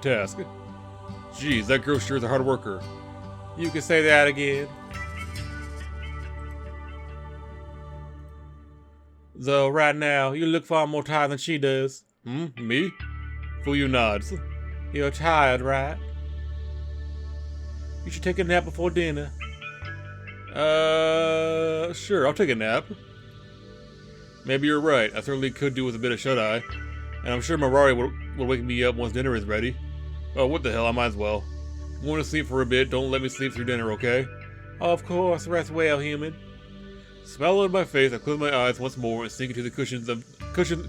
task. Geez, that girl sure is a hard worker. You can say that again. Though right now, you look far more tired than she does. Me? Fuyu nods. You're tired, right? You should take a nap before dinner. Sure, I'll take a nap. Maybe you're right, I certainly could do with a bit of shut-eye. And I'm sure Mirari will wake me up once dinner is ready. Oh, what the hell, I might as well. I'm going to sleep for a bit, don't let me sleep through dinner, okay? Of course, rest well, human. Smile on my face, I close my eyes once more and sink into the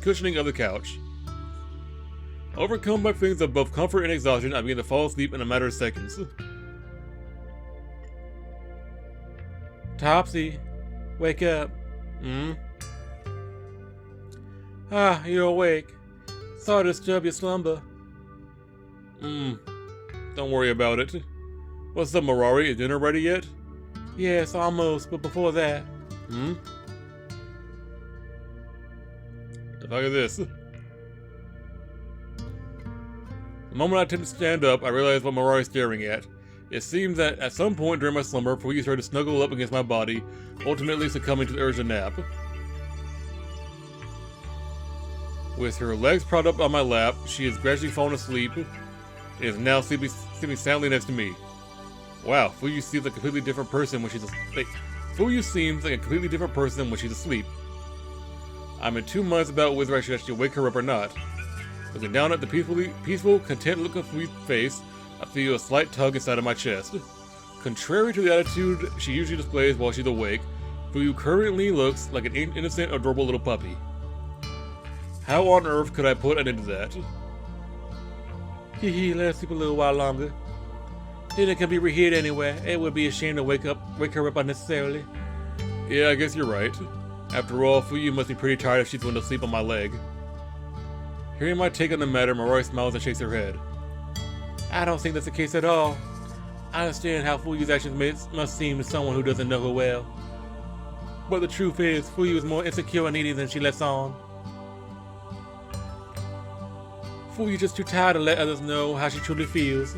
cushioning of the couch. Overcome by feelings of both comfort and exhaustion, I begin to fall asleep in a matter of seconds. Topsy, wake up. Ah, you're awake. Sorry to disturb your slumber. Don't worry about it. What's up, Mirari? Is dinner ready yet? Yes, almost, but before that. The fuck is this? The moment I attempt to stand up, I realize what Mirari is staring at. It seems that at some point during my slumber, Fuyu started to snuggle up against my body, ultimately succumbing to the urge to nap. With her legs propped up on my lap, she is gradually falling asleep and is now sleeping soundly next to me. Wow, Fuyu seems like a completely different person when she's asleep. Fuyu seems like a completely different person when she's asleep. I'm in 2 months about whether I should actually wake her up or not. Looking down at the peaceful, content-looking Fuyu's face, I feel a slight tug inside of my chest. Contrary to the attitude she usually displays while she's awake, Fuyu currently looks like an innocent, adorable little puppy. How on earth could I put an end to that? Let us sleep a little while longer. Dinner can be reheated anyway. It would be a shame to wake her up unnecessarily. Yeah, I guess you're right. After all, Fuyu must be pretty tired if she's going to sleep on my leg. Hearing my take on the matter, Mirari smiles and shakes her head. I don't think that's the case at all. I understand how Fuyu's actions must seem to someone who doesn't know her well. But the truth is, Fuyu is more insecure and needy than she lets on. Fuyu's just too tired to let others know how she truly feels.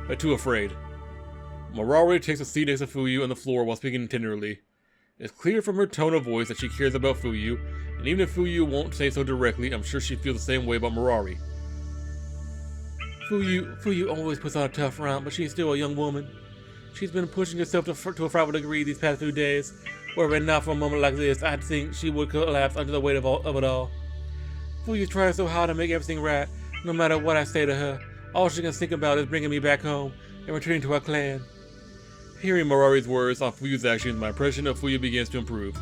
But too afraid. Mirari takes a seat next to Fuyu on the floor while speaking tenderly. It's clear from her tone of voice that she cares about Fuyu, and even if Fuyu won't say so directly, I'm sure she feels the same way about Mirari. Fuyu always puts on a tough front, but she's still a young woman. She's been pushing herself to a frightful degree these past few days. Were it not for a moment like this, I think she would collapse under the weight of it all. Fuyu's trying so hard to make everything right. No matter what I say to her, all she can think about is bringing me back home and returning to our clan. Hearing Mirari's words on Fuyu's actions, my impression of Fuyu begins to improve.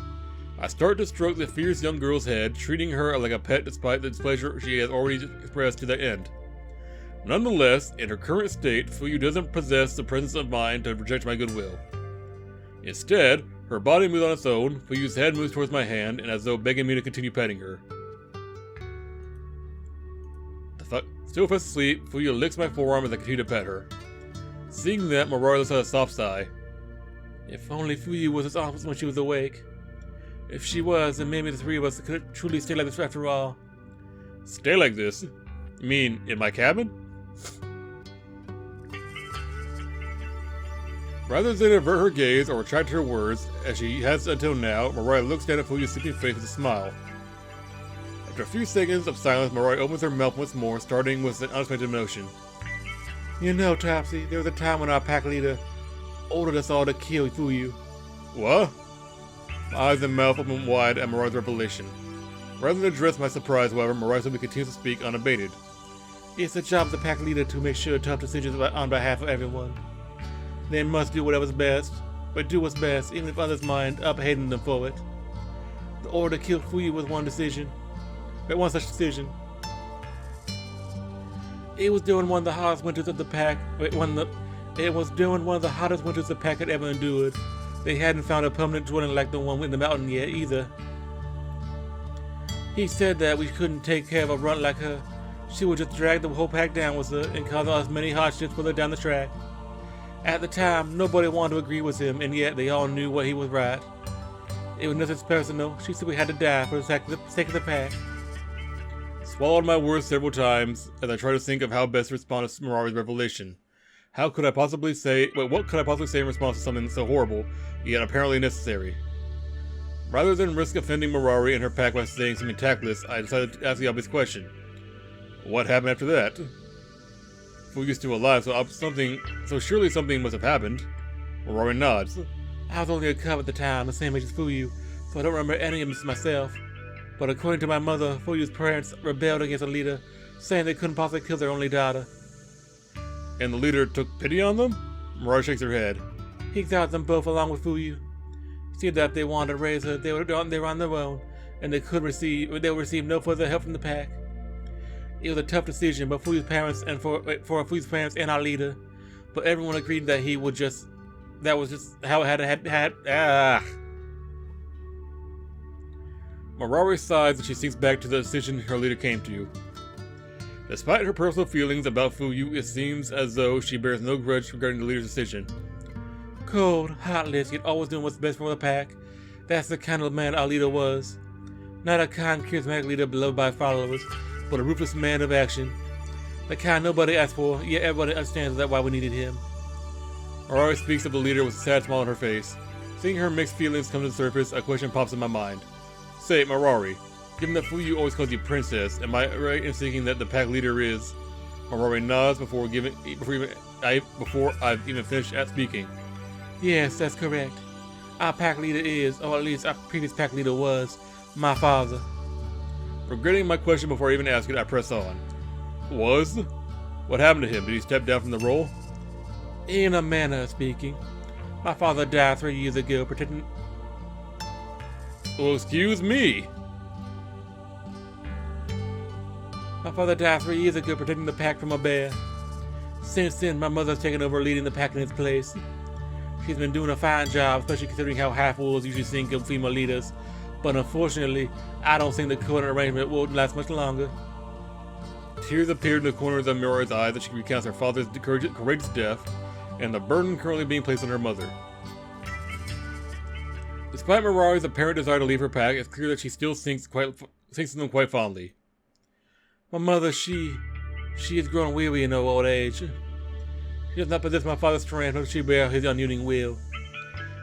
I start to stroke the fierce young girl's head, treating her like a pet despite the displeasure she has already expressed to the end. Nonetheless, in her current state, Fuyu doesn't possess the presence of mind to reject my goodwill. Instead, her body moves on its own, Fuyu's head moves towards my hand, and as though begging me to continue petting her. Still fast asleep, Fuyu licks my forearm as I continue to pet her. Seeing that, Mirari lets out a soft sigh. If only Fuyu was as honest when she was awake. If she was, then maybe the three of us could truly stay like this after all. Stay like this? You mean, in my cabin? Rather than avert her gaze or retract her words, as she has until now, Mirari looks down at Fuyu's sleeping face with a smile. After a few seconds of silence, Mirari opens her mouth once more, starting with an unexpected motion. You know, Topsy, there was a time when our pack leader ordered us all to kill Fuyu. What? My eyes and mouth open wide at Mirari's revelation. Rather than address my surprise, however, Mirari simply continues to speak unabated. It's the job of the pack leader to make sure tough decisions are on behalf of everyone. They must do whatever's best, but do what's best, even if others mind hating them for it. The order to kill Fuyu was one such decision. It was during one of the hottest winters of the pack. It was during one of the hottest winters the pack had ever endured. They hadn't found a permanent dwelling like the one in the mountain yet either. He said that we couldn't take care of a runt like her. She would just drag the whole pack down with her and cause us many hardships further down the track. At the time, nobody wanted to agree with him, and yet they all knew what he was right. It was nothing personal. She simply had to die for the sake of the pack. swallowed my words several times as I tried to think of how best to respond to Mirari's revelation. What could I possibly say in response to something so horrible, yet apparently necessary? Rather than risk offending Mirari and her pack by saying something tactless, I decided to ask the obvious question. What happened after that? Fuyu's still alive, so surely something must have happened. Mirari nods. I was only a cub at the time, the same age as Fuyu, so I don't remember any of this myself. But according to my mother, Fuyu's parents rebelled against the leader, saying they couldn't possibly kill their only daughter. And the leader took pity on them? Mirari shakes her head. He exiled them both along with Fuyu. See that if they wanted to raise her, they were on their own, and they would receive no further help from the pack. It was a tough decision, but Fuyu's parents and for Fuyu's parents and our leader, but everyone agreed that that was just how it had. Mirari sighs as she sinks back to the decision her leader came to. Despite her personal feelings about Fuyu, it seems as though she bears no grudge regarding the leader's decision. Cold, heartless, yet always doing what's best for the pack. That's the kind of man our leader was. Not a kind, charismatic leader beloved by followers, but a ruthless man of action. The kind nobody asked for, yet everybody understands that why we needed him. Mirari speaks of the leader with a sad smile on her face. Seeing her mixed feelings come to the surface, a question pops in my mind. Say, Mirari, given that Fuyu always calls you princess, am I right in thinking that the pack leader is? Mirari nods before I've even finished speaking. Yes, that's correct. Our pack leader is, or at least our previous pack leader was, my father. Regretting my question before I even ask it, I press on. Was? What happened to him? Did he step down from the role? In a manner of speaking. My father died 3 years ago, protecting... Well, excuse me. My father died 3 years ago protecting the pack from a bear. Since then, my mother's taken over leading the pack in its place. She's been doing a fine job, especially considering how half-wolves usually think of female leaders. But unfortunately, I don't think the current arrangement will last much longer. Tears appeared in the corners of Mirari's eyes as she recounts her father's courageous death and the burden currently being placed on her mother. Despite Mirari's apparent desire to leave her pack, it's clear that she still thinks of them quite fondly. My mother, she has grown weary in her old age. She does not possess my father's strength, nor does she bear his unyielding will.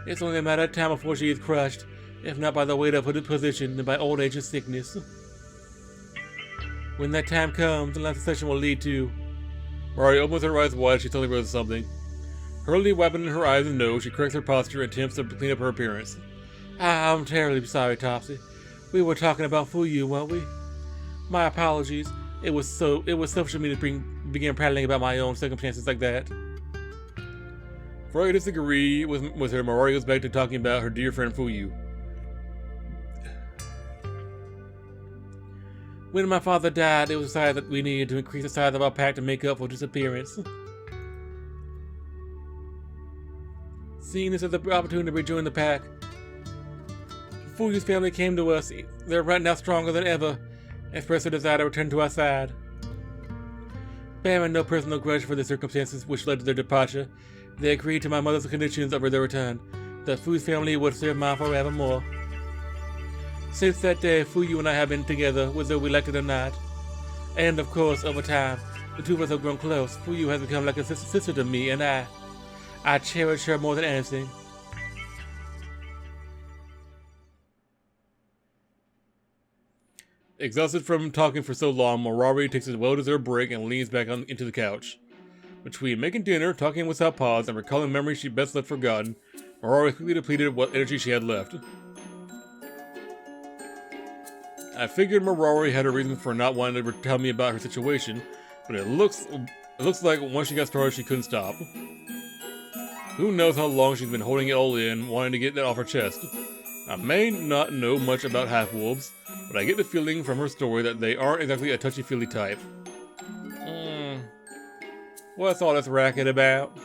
It's only a matter of time before she is crushed, if not by the weight of her position, then by old age and sickness. When that time comes, the last session will lead to... Mirari opens her eyes wide as she suddenly realizes something. Hurriedly wiping her eyes and nose, she corrects her posture and attempts to clean up her appearance. I'm terribly sorry, Topsy. We were talking about Fuyu, weren't we? My apologies. It was selfish of me to begin prattling about my own circumstances like that. Before I disagree with her, Mirari goes back to talking about her dear friend Fuyu. When my father died, it was decided that we needed to increase the size of our pack to make up for disappearance. Seeing this as an opportunity to rejoin the pack, Fuyu's family came to us. They're right now stronger than ever, expressed a desire to return to our side. Bearing no personal grudge for the circumstances which led to their departure, they agreed to my mother's conditions of their return, that Fuyu's family would serve mine forevermore. Since that day, Fuyu and I have been together, whether we liked it or not. And of course, over time, the two of us have grown close. Fuyu has become like a sister to me, and I cherish her more than anything. Exhausted from talking for so long, Mirari takes a well-deserved break and leans back into the couch. Between making dinner, talking without pause, and recalling memories she best left forgotten, Mirari quickly depleted what energy she had left. I figured Mirari had her reasons for not wanting to tell me about her situation, but it looks like once she got started, she couldn't stop. Who knows how long she's been holding it all in, wanting to get that off her chest. I may not know much about half-wolves, but I get the feeling from her story that they aren't exactly a touchy-feely type. What's all this racket about?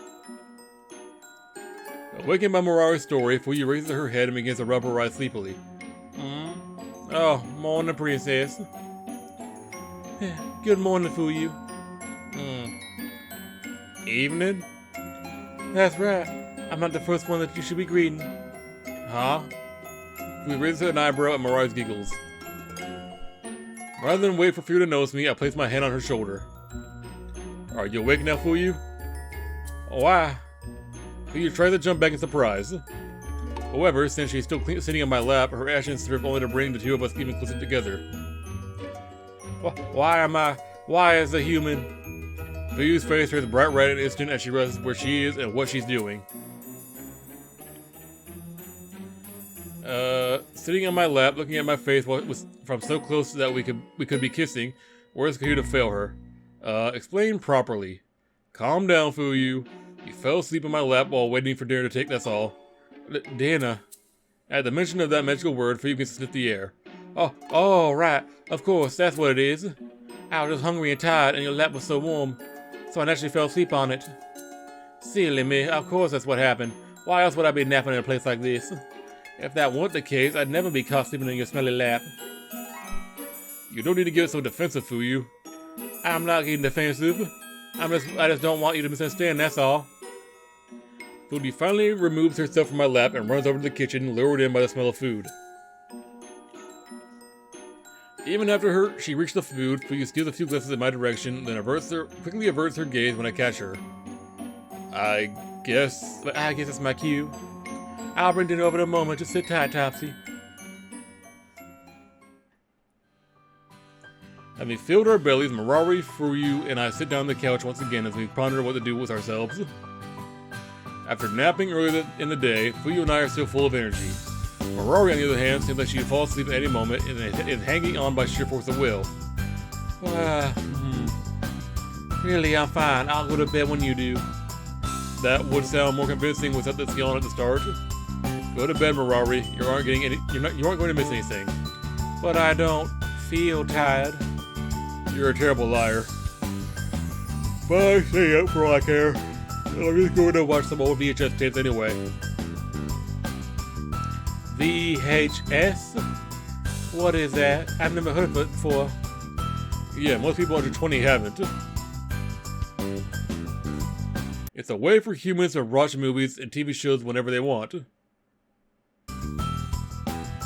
Awakened by Mirari's story, Fuyu raises her head and begins to rub her eyes sleepily. Oh, morning, princess. Good morning, Fuyu. Evening? That's right. I'm not the first one that you should be greeting. Huh? Fuyu raises an eyebrow at Mirari's giggles. Rather than wait for Fuyu to notice me, I place my hand on her shoulder. Are you awake now, Fuyu? Why? Fuyu tries to jump back in surprise. However, since she's still sitting on my lap, her actions serve only to bring the two of us even closer together. Why is a human? Fuyu's face turns bright red in an instant as she realizes where she is and what she's doing. Sitting on my lap, looking at my face from so close that we could be kissing, words could to fail her. Explain properly. Calm down, Fuyu. You fell asleep on my lap while waiting for dinner to take, that's all. Dinner? At the mention of that magical word, Fuyu can sniff the air. Oh, right. Of course, that's what it is. I was just hungry and tired, and your lap was so warm, so I naturally fell asleep on it. Silly me, of course that's what happened. Why else would I be napping in a place like this? If that weren't the case, I'd never be caught sleeping in your smelly lap. You don't need to get so defensive, Fuyu. I'm not getting defensive. I just don't want you to misunderstand, that's all. Fuyu finally removes herself from my lap and runs over to the kitchen, lured in by the smell of food. Even after she reached the food, Fuyu steals a few glances in my direction, then quickly averts her gaze when I catch her. I guess that's my cue. I'll bring dinner over in a moment. Just sit tight, Topsy. Having filled our bellies, Marari, Fuyu, and I sit down on the couch once again as we ponder what to do with ourselves. After napping earlier in the day, Fuyu and I are still full of energy. Marari, on the other hand, seems like she'd fall asleep at any moment and is hanging on by sheer force of will. Really, I'm fine. I'll go to bed when you do. That would sound more convincing without this yawn at the start. Go to bed, Marari. You aren't going to miss anything. But I don't feel tired. You're a terrible liar. But I stay up for all I care. I'm just going to watch some old VHS tapes anyway. VHS? What is that? I've never heard of it before. Yeah, most people under 20 haven't. It's a way for humans to watch movies and TV shows whenever they want.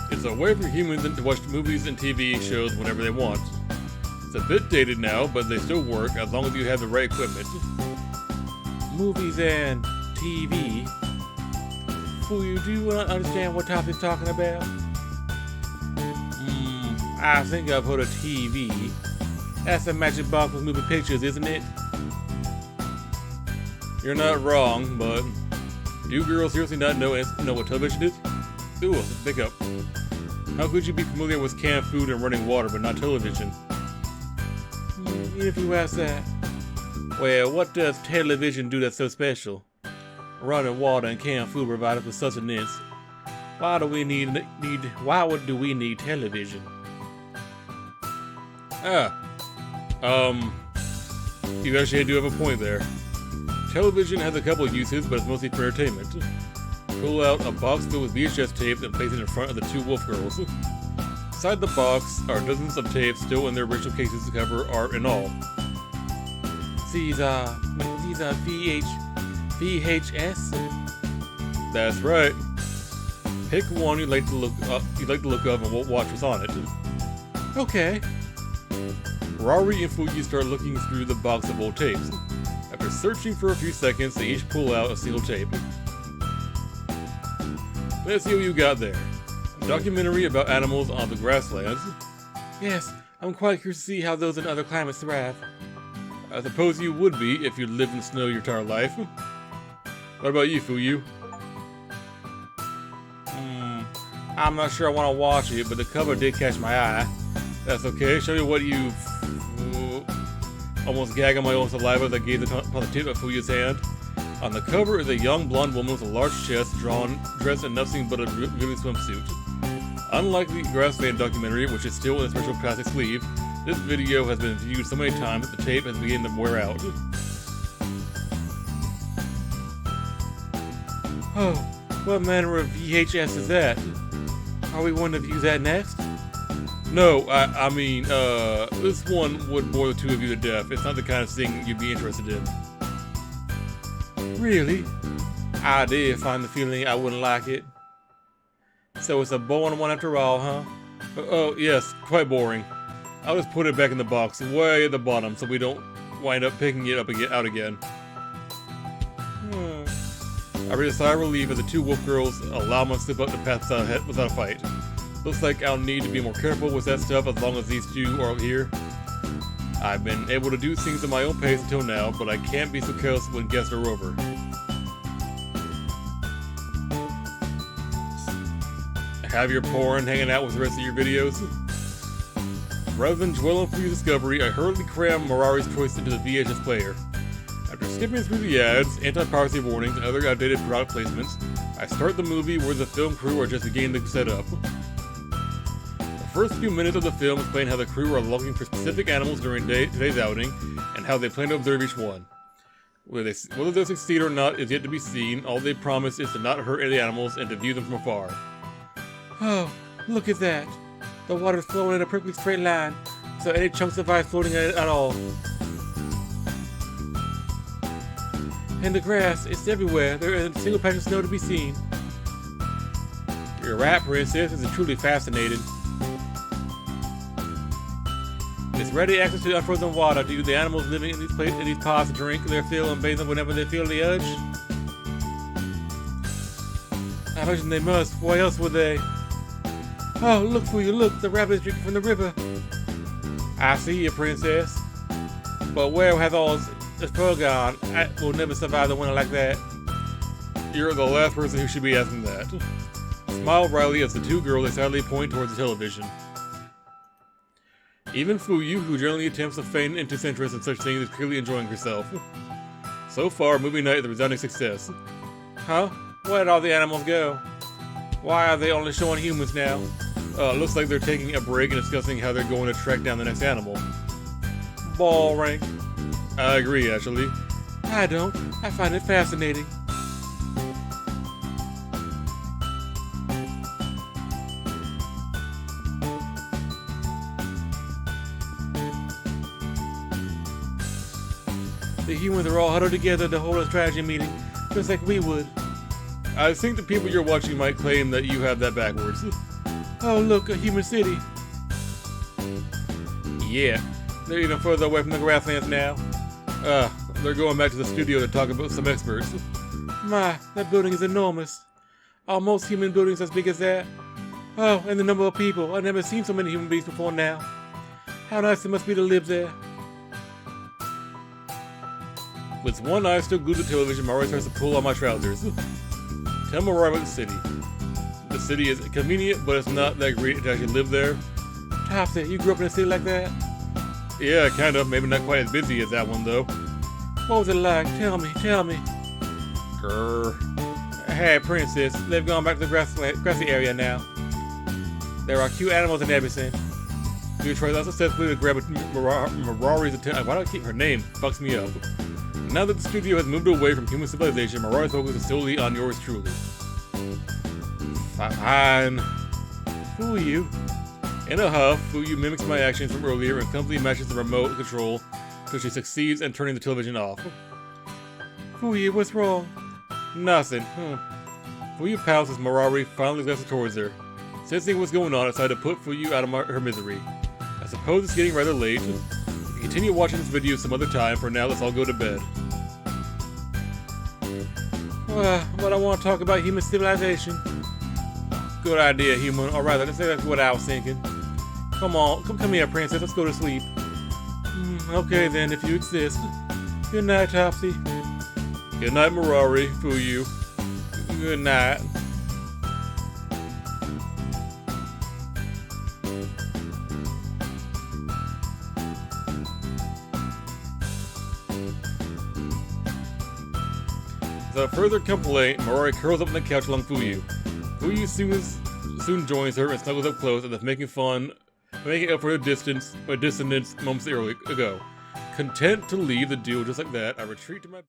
It's a way for humans to watch movies and TV shows whenever they want. It's a bit dated now, but they still work as long as you have the right equipment. Movies and TV? Fuyu, do you understand what Topsy's talking about? I think I've heard of TV. That's a magic box with moving pictures, isn't it? You're not wrong, but do girls seriously not know what television is? Ooh, pick up. How could you be familiar with canned food and running water, but not television? If you ask that. Well, what does television do that's so special? Running water and canned food provide us with sustenance. Why do we need television? You actually do have a point there. Television has a couple of uses, but it's mostly for entertainment. Pull out a box filled with VHS tapes and place it in front of the two wolf girls. Inside the box are dozens of tapes still in their original cases to cover art and all. These are VHS? That's right. Pick one you'd like to look up and we'll watch what's on it. Okay. Rari and Fuyu start looking through the box of old tapes. After searching for a few seconds, they each pull out a single tape. Let's see what you got there. A documentary about animals on the grasslands. Yes, I'm quite curious to see how those in other climates thrive. I suppose you would be if you lived in snow your entire life. What about you, Fuyu? I'm not sure I want to watch it, but the cover did catch my eye. That's okay. Show me what you almost gag on my own saliva as I gazed upon the tip of Fuyu's hand. On the cover is a young blonde woman with a large chest, dressed in nothing but a revealing swimsuit. Unlike the grassland documentary, which is still in a special plastic sleeve, this video has been viewed so many times that the tape has begun to wear out. Oh, what manner of VHS is that? Are we going to view that next? No, I mean, this one would bore the two of you to death. It's not the kind of thing you'd be interested in. Really? I did find the feeling I wouldn't like it. So it's a boring one after all, huh? Oh, yes, quite boring. I'll just put it back in the box way at the bottom so we don't wind up picking it up out again. I breathe a sigh of relief as the two wolf girls allow me to slip up the path without a fight. Looks like I'll need to be more careful with that stuff as long as these two are out here. I've been able to do things at my own pace until now, but I can't be so careless when guests are over. Have your porn hanging out with the rest of your videos? Rather than dwell on Fuyu's discovery, I hurriedly cram Mirari's choice into the VHS player. After skipping through the ads, anti-piracy warnings, and other outdated product placements, I start the movie where the film crew are just beginning to set up. The first few minutes of the film explain how the crew are looking for specific animals during today's outing, and how they plan to observe each one. Whether they'll succeed or not is yet to be seen. All they promise is to not hurt any animals and to view them from afar. Oh, look at that. The water's flowing in a perfectly straight line, so any chunks of ice floating at all. And the grass, it's everywhere. There isn't a single patch of snow to be seen. You're right, Princess. This is truly fascinating. It's ready access to unfrozen water. Do the animals living in these pods drink their fill and bathe them whenever they feel the urge? I imagine they must. Why else would they? Oh, look, Fuyu, look. The rabbit is drinking from the river. I see you, Princess. But where has all this fur gone? I will never survive the winter like that. You're the last person who should be asking that. Smile wryly as the two girls excitedly point towards the television. Even Fuyu, who generally attempts to feign disinterest in such things, is clearly enjoying herself. So far, movie night is a resounding success. Huh? Where did all the animals go? Why are they only showing humans now? Looks like they're taking a break and discussing how they're going to track down the next animal. Boring. I agree, actually. I don't. I find it fascinating. The humans are all huddled together to hold a strategy meeting, just like we would. I think the people you're watching might claim that you have that backwards. Oh look, a human city. Yeah, they're even further away from the grasslands now. They're going back to the studio to talk about some experts. My, that building is enormous. Are most human buildings as big as that? Oh, and the number of people. I've never seen so many human beings before now. How nice it must be to live there. With one eye still glued to the television, Mirari starts to pull on my trousers. Tell Mirari about the city. The city is convenient, but it's not that great to actually live there. Topsy, you grew up in a city like that? Yeah, kind of. Maybe not quite as busy as that one, though. What was it like? Tell me. Grrr. Hey, Princess, they've gone back to the grassy area now. There are cute animals and everything. You try unsuccessfully to grab Mirari's attention. Why do I keep her name? Fucks me up. Now that the studio has moved away from human civilization, Mirari's focus is solely on yours truly. Fine. Fuyu. In a huff, Fuyu mimics my actions from earlier and clumsily matches the remote control until she succeeds in turning the television off. Fuyu, what's wrong? Nothing. Fuyu pouts as Mirari finally glances towards her. Sensing what's going on, I decided to put Fuyu out of her misery. I suppose it's getting rather late. We can continue watching this video some other time. For now, let's all go to bed. But I want to talk about human civilization. Good idea, human. Or rather, that's what I was thinking. Come on, come here, Princess. Let's go to sleep. Okay then, if you insist. Good night, Topsy. Good night, Mirari. Fuyu. Good night. Without further complaint, Mirari curls up on the couch along Fuyu. Fuyu soon joins her and snuggles up close as if making up for her dissonance moments ago. Content to leave the duel just like that, I retreat to my...